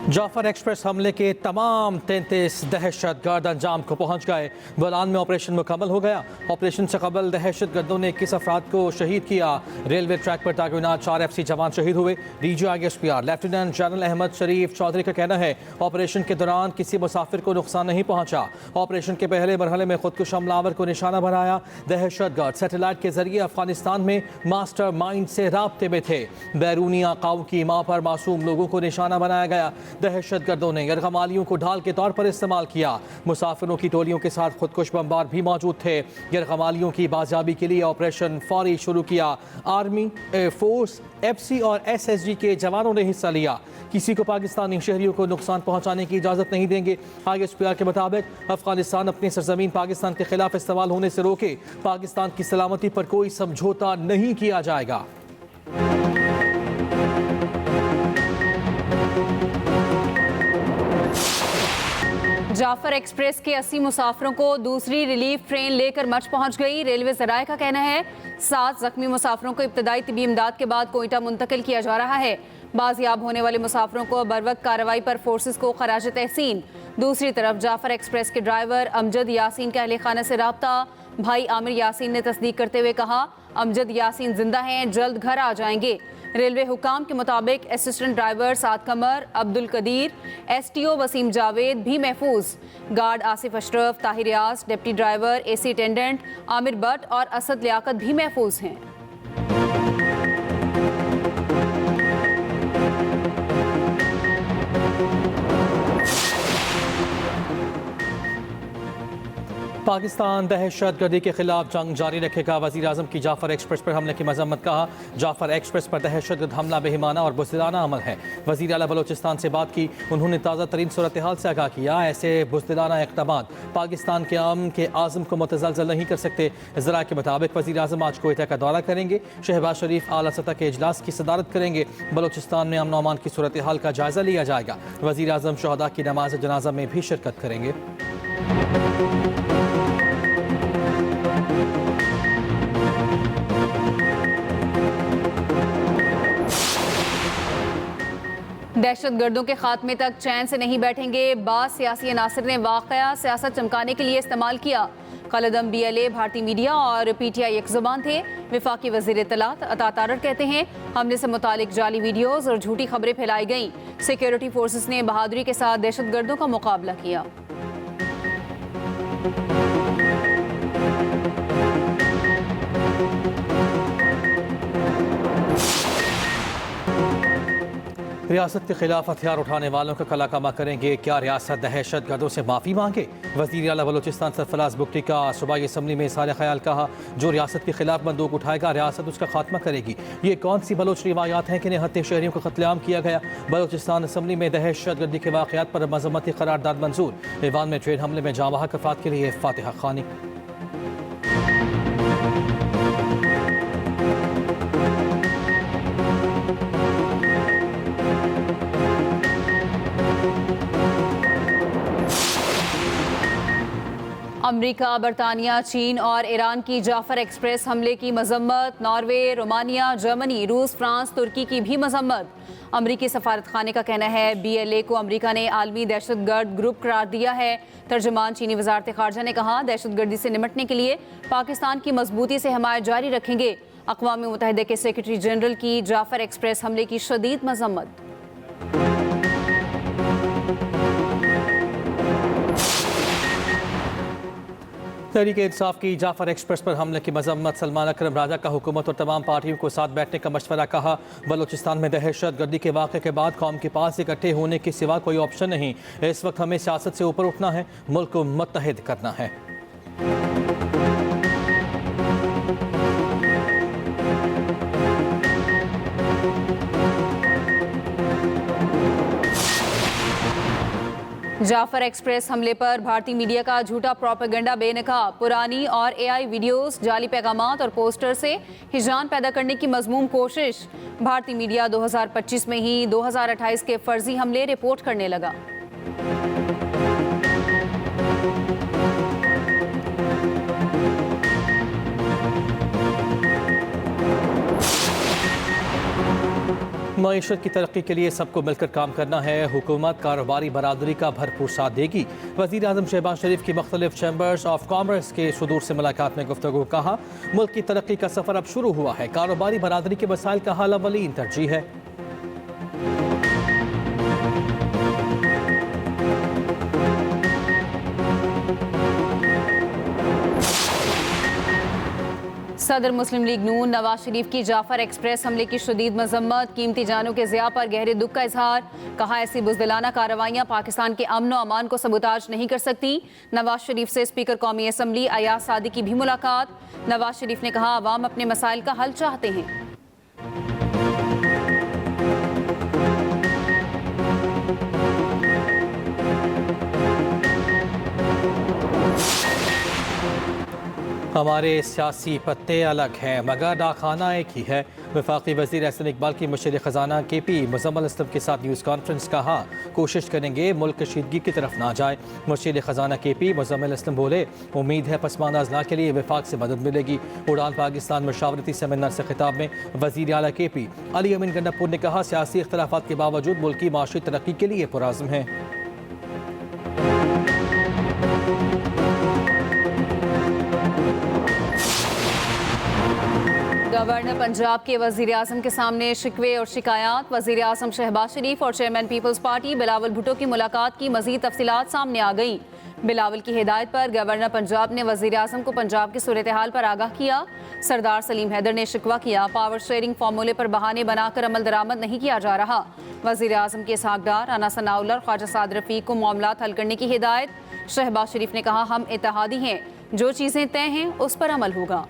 Jafar express हमले के तमाम 33 दहशतगर्द अंजाम को पहुंच गए। बोलान में ऑपरेशन मुकम्मल हो गया। ऑपरेशन से कबल दहशतगर्दों ने 21 अफराद को शहीद किया। रेलवे ट्रैक पर तैनात 4 FC जवान शहीद हुए। DGISPR लेफ्टिनेंट जनरल अहमद शरीफ चौधरी का कहना है ऑपरेशन के दौरान किसी मुसाफिर को नुकसान नहीं पहुंचा। ऑपरेशन के पहले मरहले में खुदकुश हमलावर को निशाना बनाया। दहशतगर्द सैटेलाइट के जरिए अफगानिस्तान में मास्टर माइंड से राब्ते में थे। बैरूनी आकाओं की मां पर मासूम लोगों को निशाना बनाया गया। दहशतगर्दों ने यरगमालियों को ढाल के तौर पर इस्तेमाल किया। मुसाफिरों की टोलियों के साथ खुदकुश बमबार भी मौजूद थे। यरगमालियों की बाजियाबी के लिए ऑपरेशन फौरी शुरू किया। आर्मी, एयरफोर्स, FC और SSG के जवानों ने हिस्सा लिया। किसी को पाकिस्तानी शहरियों को नुकसान पहुंचाने की इजाज़त नहीं देंगे। ISPR के मुताबिक अफगानिस्तान अपनी सरजमीन पाकिस्तान के खिलाफ इस्तेमाल होने से रोके। पाकिस्तान की सलामती पर कोई समझौता नहीं किया जाएगा। जाफर एक्सप्रेस के 80 मुसाफिरों को दूसरी रिलीफ ट्रेन लेकर मच पहुंच गई। रेलवे ज़राए का कहना है 7 जख्मी मुसाफिरों को इब्तदाई तिबी इमदाद के बाद कोयटा मुंतकिल किया जा रहा है। बाजियाब होने वाले मुसाफिरों को बरवक्त कार्रवाई पर फोर्सेस को खराज तहसीन। दूसरी तरफ जाफर एक्सप्रेस के ड्राइवर अमजद यासीन के अहले खाना से रब्ता। भाई आमिर यासीन ने तस्दीक करते हुए कहा अमजद यासीन जिंदा हैं, जल्द घर आ जाएंगे। रेलवे हुकाम के मुताबिक assistant driver Saad Qamar, Abdul Qadir, STO Waseem Javed भी महफूज। Guard Asif Ashraf, Tahir Yas, deputy driver, AC attendant Aamir Bhatt और असद लियाकत भी महफूज हैं। पाकिस्तान दहशतगर्दी के खिलाफ जंग जारी रखेगा। वज़ीर आज़म की जाफर एक्सप्रेस पर हमले की मजम्मत। कहा जाफर एक्सप्रेस पर दहशतगर्द हमला बेईमाना और बुज़दिलाना अमल है। वज़ीर आला बलोचिस्तान से बात की। उन्होंने ताज़ा तरीन सूरत हाल से आगाह किया। ऐसे बुज़दिलाना इक़दामात पाकिस्तान के अमन के आज़म को मुतज़लज़ल नहीं कर सकते। ज़राए के मुताबिक वज़ीर आज़म आज कोयटा का दौरा करेंगे। शहबाज शरीफ आला सतह के इजलास की सदारत करेंगे। बलोचिस्तान में अमन और अमान की सूरत हाल का जायज़ा लिया जाएगा। वज़ीर आज़म शहदा की नमाज जनाजा में भी शिरकत करेंगे। दहशतगर्दों के खात्मे तक चैन से नहीं बैठेंगे। बास सियासी अनासर ने वाक़या सियासत चमकाने के लिए इस्तेमाल किया। कलदम BLA, भारतीय मीडिया और PTI एक जुबान थे। वफाकी वज़ीर इत्तलात अता तारर कहते हैं हमले से मुतालिक जाली वीडियोज़ और झूठी खबरें फैलाई गईं। सिक्योरिटी फोर्सेस ने बहादुरी के साथ दहशतगर्दों का मुकाबला किया। रियासत के खिलाफ हथियार उठाने वालों का कलाकमा करेंगे। क्या रियासत दहशतगर्दों से माफ़ी मांगे? वज़ीर आला बलोचिस्तान सरफराज बुगटी का सूबाई असम्बली में इज़हार ख्याल। कहा जो रियासत के खिलाफ बंदूक उठाएगा रियासत उसका खात्मा करेगी। ये कौन सी बलोच रिवायात हैं कि निहत्ते शहरियों का कत्लेआम किया गया? बलोचिस्तान असम्बली में दहशतगर्दी के वाक़यात पर मजम्मती करारदाद मंजूर। ईवान में ट्रेन हमले में जाँ बहक अफराद के लिए फातिहा खानी। अमरीका, बरतानिया, चीन और ईरान की जाफर एक्सप्रेस हमले की मजम्मत। नॉर्वे, रोमानिया, जर्मनी, रूस, फ्रांस, तुर्की की भी मजम्मत। अमरीकी सफारत खाने का कहना है BLA को अमरीका ने आलमी दहशतगर्द ग्रुप करार दिया है। तर्जुमान चीनी वजारत खारजा ने कहा दहशतगर्दी से निपटने के लिए पाकिस्तान की मजबूती से हमायत जारी रखेंगे। अक़वाम मुत्तहिदा के सेक्रेटरी जनरल की जाफर एक्सप्रेस हमले की शदीद मजम्मत। तहरीक इंसाफ की जाफर एक्सप्रेस पर हमले की मजम्मत। सलमान अकरम राजा का हुकूमत और तमाम पार्टियों को साथ बैठने का मशवरा। कहा बलोचिस्तान में दहशतगर्दी के वाक़े के बाद कौम के पास इकट्ठे होने के सिवा कोई ऑप्शन नहीं। इस वक्त हमें सियासत से ऊपर उठना है, मुल्क को मुत्तहिद करना है। जाफर एक्सप्रेस हमले पर भारतीय मीडिया का झूठा प्रोपेगेंडा बेनकाब। पुरानी और AI वीडियोस, जाली पैगामात और पोस्टर से हिजरान पैदा करने की मजमूम कोशिश। भारतीय मीडिया 2025 में ही 2028 के फर्जी हमले रिपोर्ट करने लगा। मईशत की तरक्की के लिए सबको मिलकर काम करना है। हुकूमत कारोबारी बरादरी का भरपूर साथ देगी। वज़ीर आज़म शहबाज शरीफ की मुख्तलिफ चैम्बर्स ऑफ कॉमर्स के सदूर से मुलाकात में गुफ्तगू। कहा मुल्क की तरक्की का सफ़र अब शुरू हुआ है। कारोबारी बरादरी के मसाइल का हल अवलीन तरजीह है। सदर मुस्लिम लीग नून नवाज शरीफ की जाफर एक्सप्रेस हमले की शदीद मजम्मत, कीमती जानों के ज़िया पर गहरे दुख का इजहार। कहा ऐसी बुज़दिलाना कार्रवाइयाँ पाकिस्तान के अमन व अमान को सबूताज नहीं कर सकती। नवाज शरीफ से स्पीकर कौमी असम्बली अयाज सादी की भी मुलाकात। नवाज शरीफ ने कहा अवाम अपने मसाइल का हल चाहते हैं। हमारे सियासी पत्ते अलग हैं मगर डाखाना एक ही है। वफाकी वज़ीर एहसन इकबाल की मुशीर ख़जाना KP मुज़म्मिल असलम के साथ न्यूज़ कॉन्फ्रेंस। कहा कोशिश करेंगे मुल्क कशीदगी की तरफ ना जाए। मुशीर ख़जाना KP मुज़म्मिल असलम बोले उम्मीद है पसमानदा अज़ला के लिए वफाक से मदद मिलेगी। उड़ान पाकिस्तान मशावरती सेमिनार से खिताब में वज़ीर आला KP अली अमीन गंडापुर ने कहा सियासी इख्तलाफात के बावजूद मुल्क की माशी तरक्की के लिए पुरअज़्म है। गवर्नर पंजाब के वज़ीर आज़म के सामने शिकवे और शिकायत। वज़ीर आज़म शहबाज शरीफ और चेयरमैन पीपल्स पार्टी बिलावल भुट्टो की मुलाकात की मज़ीद तफसीलात सामने आ गई। बिलावल की हिदायत पर गवर्नर पंजाब ने वज़ीर आज़म को पंजाब की सूरत हाल पर आगाह किया। सरदार सलीम हैदर ने शिकवा किया पावर शेयरिंग फार्मूले पर बहाने बनाकर अमल दरामद नहीं किया जा रहा। वज़ीर आज़म के इसहाक डार, राना सनाउल्लाह और ख्वाजा साद रफ़ीक को मामलात हल करने की हिदायत। शहबाज शरीफ ने कहा हम इत्तेहादी हैं, जो चीज़ें तय हैं उस पर अमल होगा।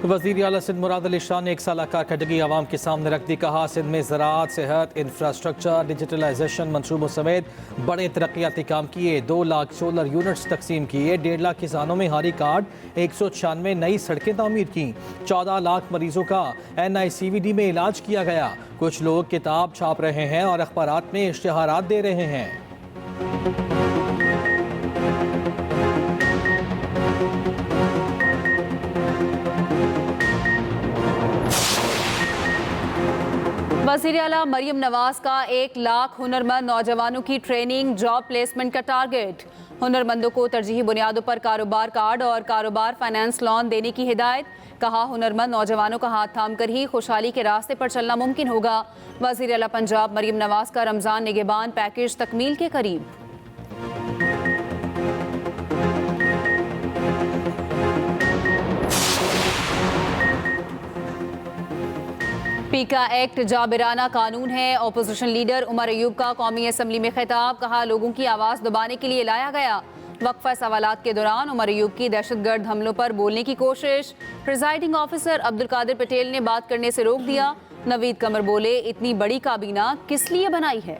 वज़ीर आला सिंध मुराद अली शाह ने एक साल कारकर्दगी आवाम के सामने रख दी। कहा सिंध में ज़राअत, सेहत, इंफ्रास्ट्रक्चर, डिजिटलाइजेशन मनसूबों समेत बड़े तरक्याती काम किए। 2 लाख सोलर यूनिट्स तकसीम किए। 1.5 लाख किसानों में हारी कार्ड। 196 नई सड़कें तामीर की। 14 लाख मरीजों का NICVD में इलाज किया गया। कुछ लोग किताब छाप रहे हैं और अखबारात में इश्तिहारात दे रहे हैं। वज़ीर आला मरियम नवाज का 1 लाख हुनरमंद नौजवानों की ट्रेनिंग जॉब प्लेसमेंट का टारगेट। हुनरमंदों को तरजीही बुनियादों पर कारोबार कार्ड और कारोबार फाइनेंस लोन देने की हिदायत। कहा हुनरमंद नौजवानों का हाथ थाम कर ही खुशहाली के रास्ते पर चलना मुमकिन होगा। वज़ीर आला पंजाब मरियम नवाज का रमज़ान निगहबान पैकेज तकमील के करीब। पीका एक्ट जाबिराना कानून है। अपोजिशन लीडर उमर अयूब का कौमी असम्बली में खिताब। कहा लोगों की आवाज़ दबाने के लिए लाया गया। वक्फा सवालात के दौरान उमर अयूब की दहशतगर्द हमलों पर बोलने की कोशिश। प्रिजाइडिंग ऑफिसर अब्दुल कादिर पटेल ने बात करने से रोक दिया। नवीद कमर बोले इतनी बड़ी काबीना किस लिए बनाई है।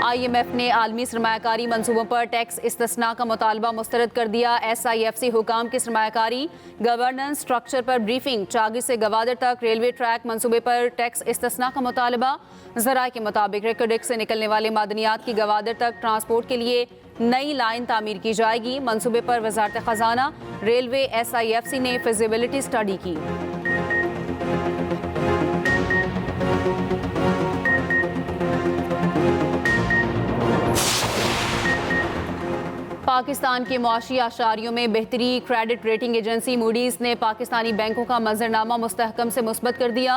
IMF ने आलमी सरमायाकारी मनसूबों पर टैक्स इस्तिस्ना का मुतालबा मुस्तरद कर दिया। SIFC हुकाम की सरमायाकारी गवर्नेंस स्ट्रक्चर पर ब्रीफिंग। चागी से गवादर तक रेलवे ट्रैक मनसूबे पर टैक्स इस्तिस्ना का मुतालबा। ज़राए के मुताबिक रेकोडेक से निकलने वाले मादनियात की गवादर तक ट्रांसपोर्ट के लिए नई लाइन तामीर की जाएगी। मनसूबे पर वजारत खजाना, रेलवे, SIFC ने फिजिबिलिटी स्टडी की। पाकिस्तान के मुआशी आशारियों में बेहतरी। क्रेडिट रेटिंग एजेंसी मूडीज़ ने पाकिस्तानी बैंकों का मंजरनामा मुस्तहकम से मुस्बत कर दिया।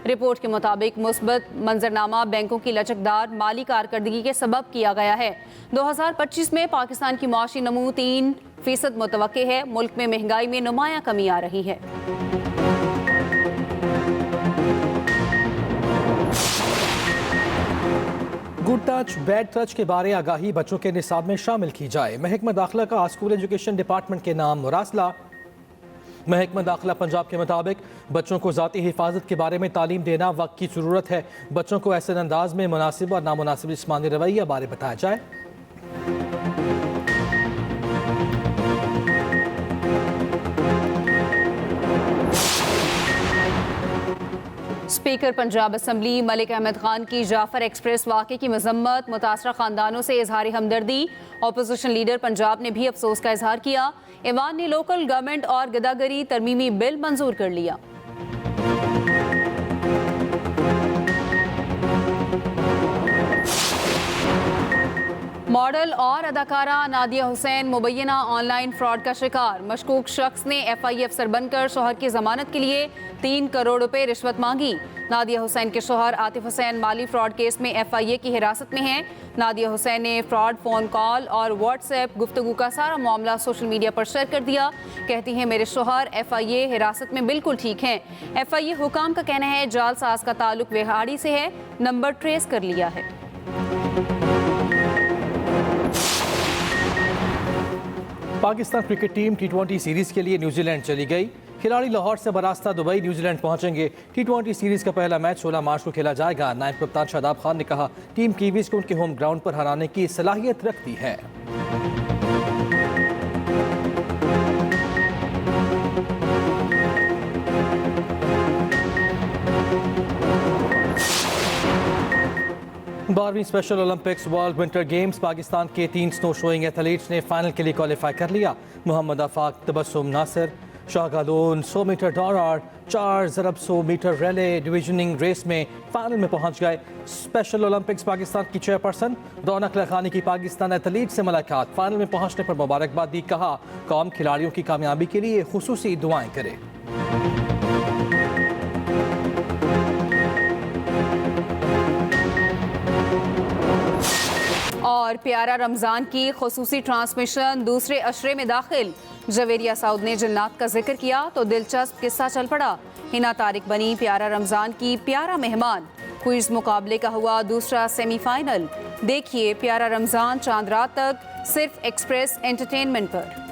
रिपोर्ट के मुताबिक मुस्बत मंजरनामा बैंकों की लचकदार माली कारकर्दगी के सबब किया गया है। 2025 में पाकिस्तान की मुआशी नमू 3% मुतवक्के है। मुल्क में महंगाई में नुमाया कमी आ रही है। गुड टच बैड टच के बारे आगाही बच्चों के निसाब में शामिल की जाए। महकमा दाखिला का स्कूल एजुकेशन डिपार्टमेंट के नाम मुरासला। महकमा दाखिला पंजाब के मुताबिक बच्चों को ज़ाती हिफाजत के बारे में तालीम देना वक्त की ज़रूरत है। बच्चों को ऐसे अंदाज में मुनासिब और नामुनासिब जिस्मानी रवैया बारे बताया जाए। स्पीकर पंजाब असम्बली मलिक अहमद खान की जाफर एक्सप्रेस वाक़े की मजम्मत, मुतासरा खानदानों से इजहार हमदर्दी। अपोजिशन लीडर पंजाब ने भी अफसोस का इजहार किया। ईवान ने लोकल गवर्नमेंट और गदागरी तरमीमी बिल मंजूर कर लिया। मॉडल और अदाकारा नादिया हुसैन मुबैना ऑनलाइन फ्रॉड का शिकार। मशकूक शख्स ने FIA अफसर बनकर शोहर की जमानत के लिए 3 करोड़ रुपए रिश्वत मांगी। नादिया हुसैन के शोहर आतिफ हुसैन माली फ्रॉड केस में FIA की हिरासत में हैं। नादिया हुसैन ने फ्रॉड फ़ोन कॉल और व्हाट्सएप गुफ्तगू का सारा मामला सोशल मीडिया पर शेयर कर दिया। कहती हैं मेरे शोहर FIA हिरासत में बिल्कुल ठीक हैं। FIA हुकाम का कहना है जालसाज का ताल्लुक वेहाड़ी से है, नंबर ट्रेस कर लिया है। Pakistan cricket team T20 series के लिए न्यूजीलैंड चली गई। खिलाड़ी लाहौर से बरास्ता दुबई न्यूजीलैंड पहुंचेंगे। T20 सीरीज का पहला मैच 16 मार्च को खेला जाएगा। नायब कप्तान शादाब खान ने कहा टीम कीवीज को उनके होम ग्राउंड पर हराने की सलाहियत रखती है। बारहवीं special Olympics world winter games Pakistan के 3 स्नो शोइंग एथलीट्स ने फाइनल के लिए क्वालिफाई कर लिया। मोहम्मद आफाक, तबस्सुम नासिर, शाहगालून 100 मीटर दौड़ और 4 ज़रब 100 मीटर रैले डिवीजनिंग रेस में फाइनल में पहुंच गए। स्पेशल ओलंपिक्स पाकिस्तान की चेयरपर्सन रौनक लखानी की पाकिस्तान एथलीट से मुलाकात। फाइनल में पहुंचने पर मुबारकबाद दी। कहा कौम खिलाड़ियों की कामयाबी के लिए खुसूसी दुआएं करे। और प्यारा रमज़ान की खुसूसी ट्रांसमिशन दूसरे अशरे में दाखिल। जवेरिया साउद ने जन्नत का जिक्र किया तो दिलचस्प किस्सा चल पड़ा। हिना तारिक बनी प्यारा रमज़ान की प्यारा मेहमान। क्विज मुकाबले का हुआ दूसरा सेमीफाइनल। देखिए प्यारा रमज़ान चांद रात तक सिर्फ एक्सप्रेस एंटरटेनमेंट पर।